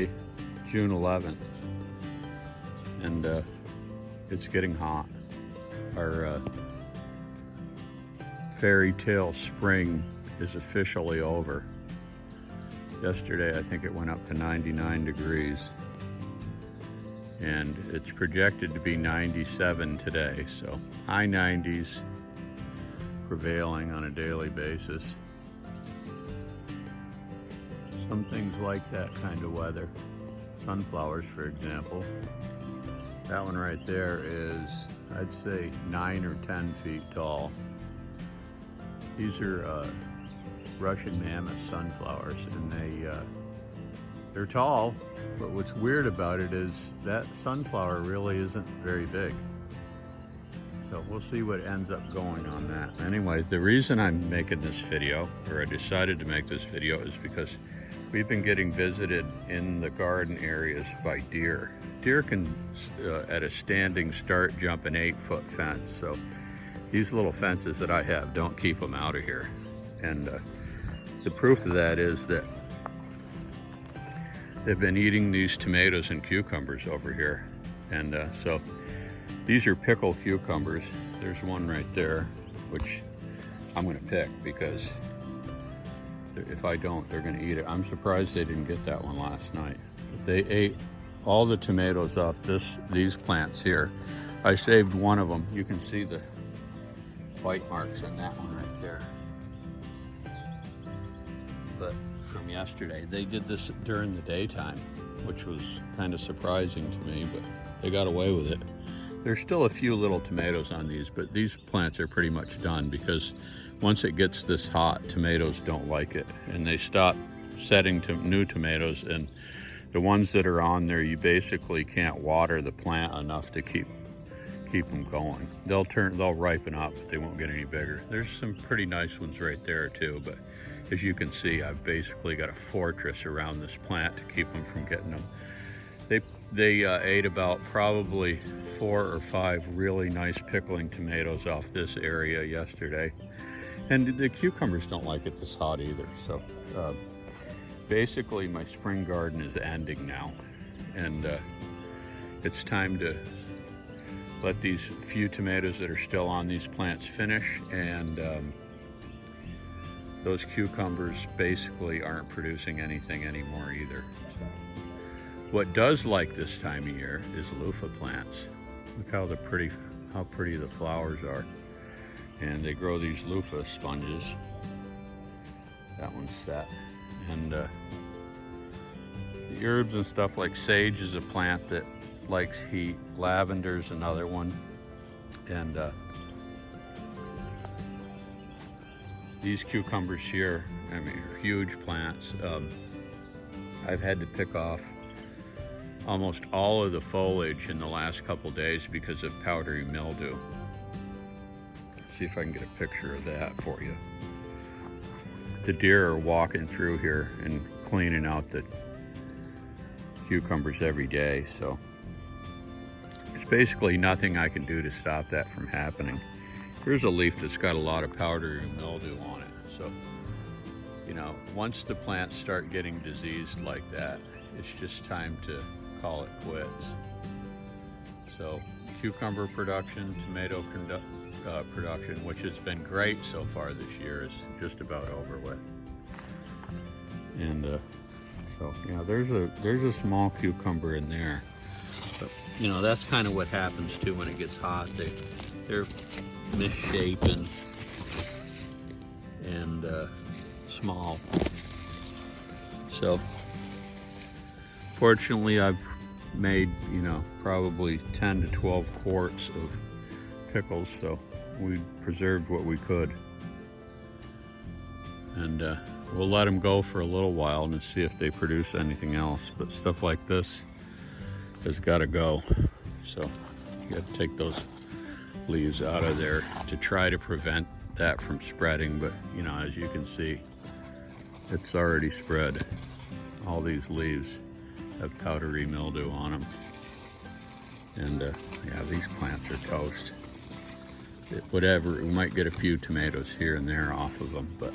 Sunday, June 11th, and it's getting hot. Our fairy tale spring is officially over. Yesterday, I think it went up to 99 degrees, and it's projected to be 97 today, so high 90s prevailing on a daily basis. Some things like that kind of weather. Sunflowers, for example. That one right there is, I'd say, 9 or 10 feet tall. These are Russian mammoth sunflowers, and they're tall, but what's weird about it is that sunflower really isn't very big. So we'll see what ends up going on that. Anyway, the reason I'm making this video, or I decided to make this video, is because we've been getting visited in the garden areas by deer. Deer can, at a standing start, jump an 8-foot fence. So these little fences that I have don't keep them out of here. And the proof of that is that they've been eating these tomatoes and cucumbers over here. And so these are pickle cucumbers. There's one right there, which I'm gonna pick because if I don't, they're gonna eat it. I'm surprised they didn't get that one last night. But they ate all the tomatoes off these plants here. I saved one of them. You can see the bite marks on that one right there. But from yesterday, they did this during the daytime, which was kind of surprising to me, but they got away with it. There's still a few little tomatoes on these, but these plants are pretty much done because once it gets this hot, tomatoes don't like it, and they stop setting to new tomatoes, and the ones that are on there, you basically can't water the plant enough to keep them going. They'll ripen up, but they won't get any bigger. There's some pretty nice ones right there too, but as you can see, I've basically got a fortress around this plant to keep them from getting them. They ate about probably 4 or 5 really nice pickling tomatoes off this area yesterday. And the cucumbers don't like it this hot either. So basically my spring garden is ending now. And it's time to let these few tomatoes that are still on these plants finish. And those cucumbers basically aren't producing anything anymore either. So what does like this time of year is loofah plants. Look how pretty the flowers are. And they grow these loofah sponges. That one's set. And the herbs and stuff like sage is a plant that likes heat. Lavender's another one. And these cucumbers here, I mean, are huge plants. I've had to pick off almost all of the foliage in the last couple days because of powdery mildew. See if I can get a picture of that for you. The deer are walking through here and cleaning out the cucumbers every day, so there's basically nothing I can do to stop that from happening. Here's a leaf that's got a lot of powdery mildew on it, so you know, once the plants start getting diseased like that, it's just time to call it quits. So cucumber production, tomato production, which has been great so far this year, is just about over with. And so yeah, there's a small cucumber in there, but you know, that's kind of what happens too when it gets hot. They're misshapen and small. So fortunately, I've made, you know, probably 10 to 12 quarts of pickles, so we preserved what we could. And we'll let them go for a little while and see if they produce anything else. But stuff like this has got to go. So you got to take those leaves out of there to try to prevent that from spreading. But you know, as you can see, it's already spread. All these leaves have powdery mildew on them. And yeah, these plants are toast. Whatever, we might get a few tomatoes here and there off of them, but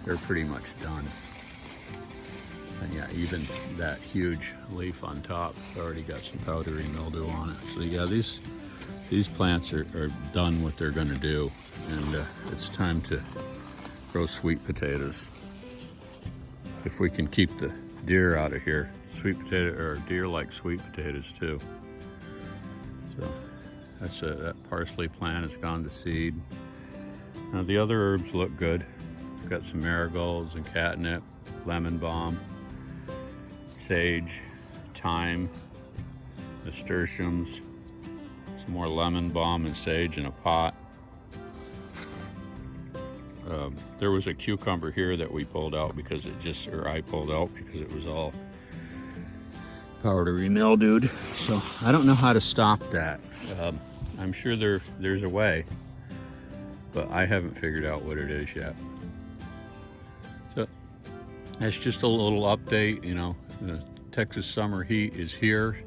they're pretty much done. And yeah, even that huge leaf on top already got some powdery mildew on it. So yeah, these plants are done what they're going to do, and it's time to grow sweet potatoes. If we can keep the deer out of here. Sweet potato, or deer like sweet potatoes too. So that parsley plant has gone to seed. Now the other herbs look good. We've got some marigolds and catnip, lemon balm, sage, thyme, nasturtiums, some more lemon balm and sage in a pot. There was a cucumber here that we pulled out because I pulled out because it was all powdery mildewed. So I don't know how to stop that. I'm sure there's a way, but I haven't figured out what it is yet. So that's just a little update. You know, the Texas summer heat is here,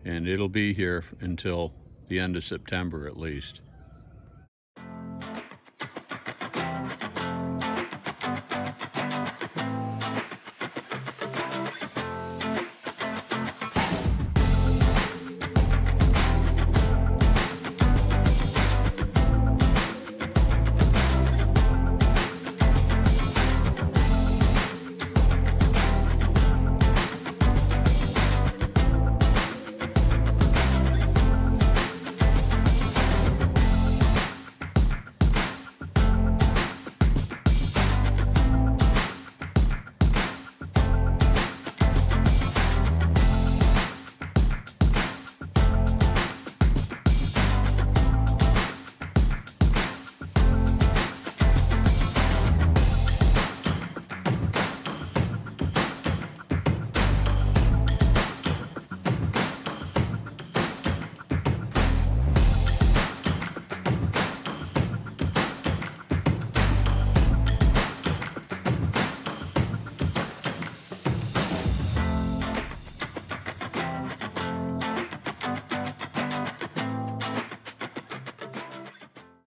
and it'll be here until the end of September at least.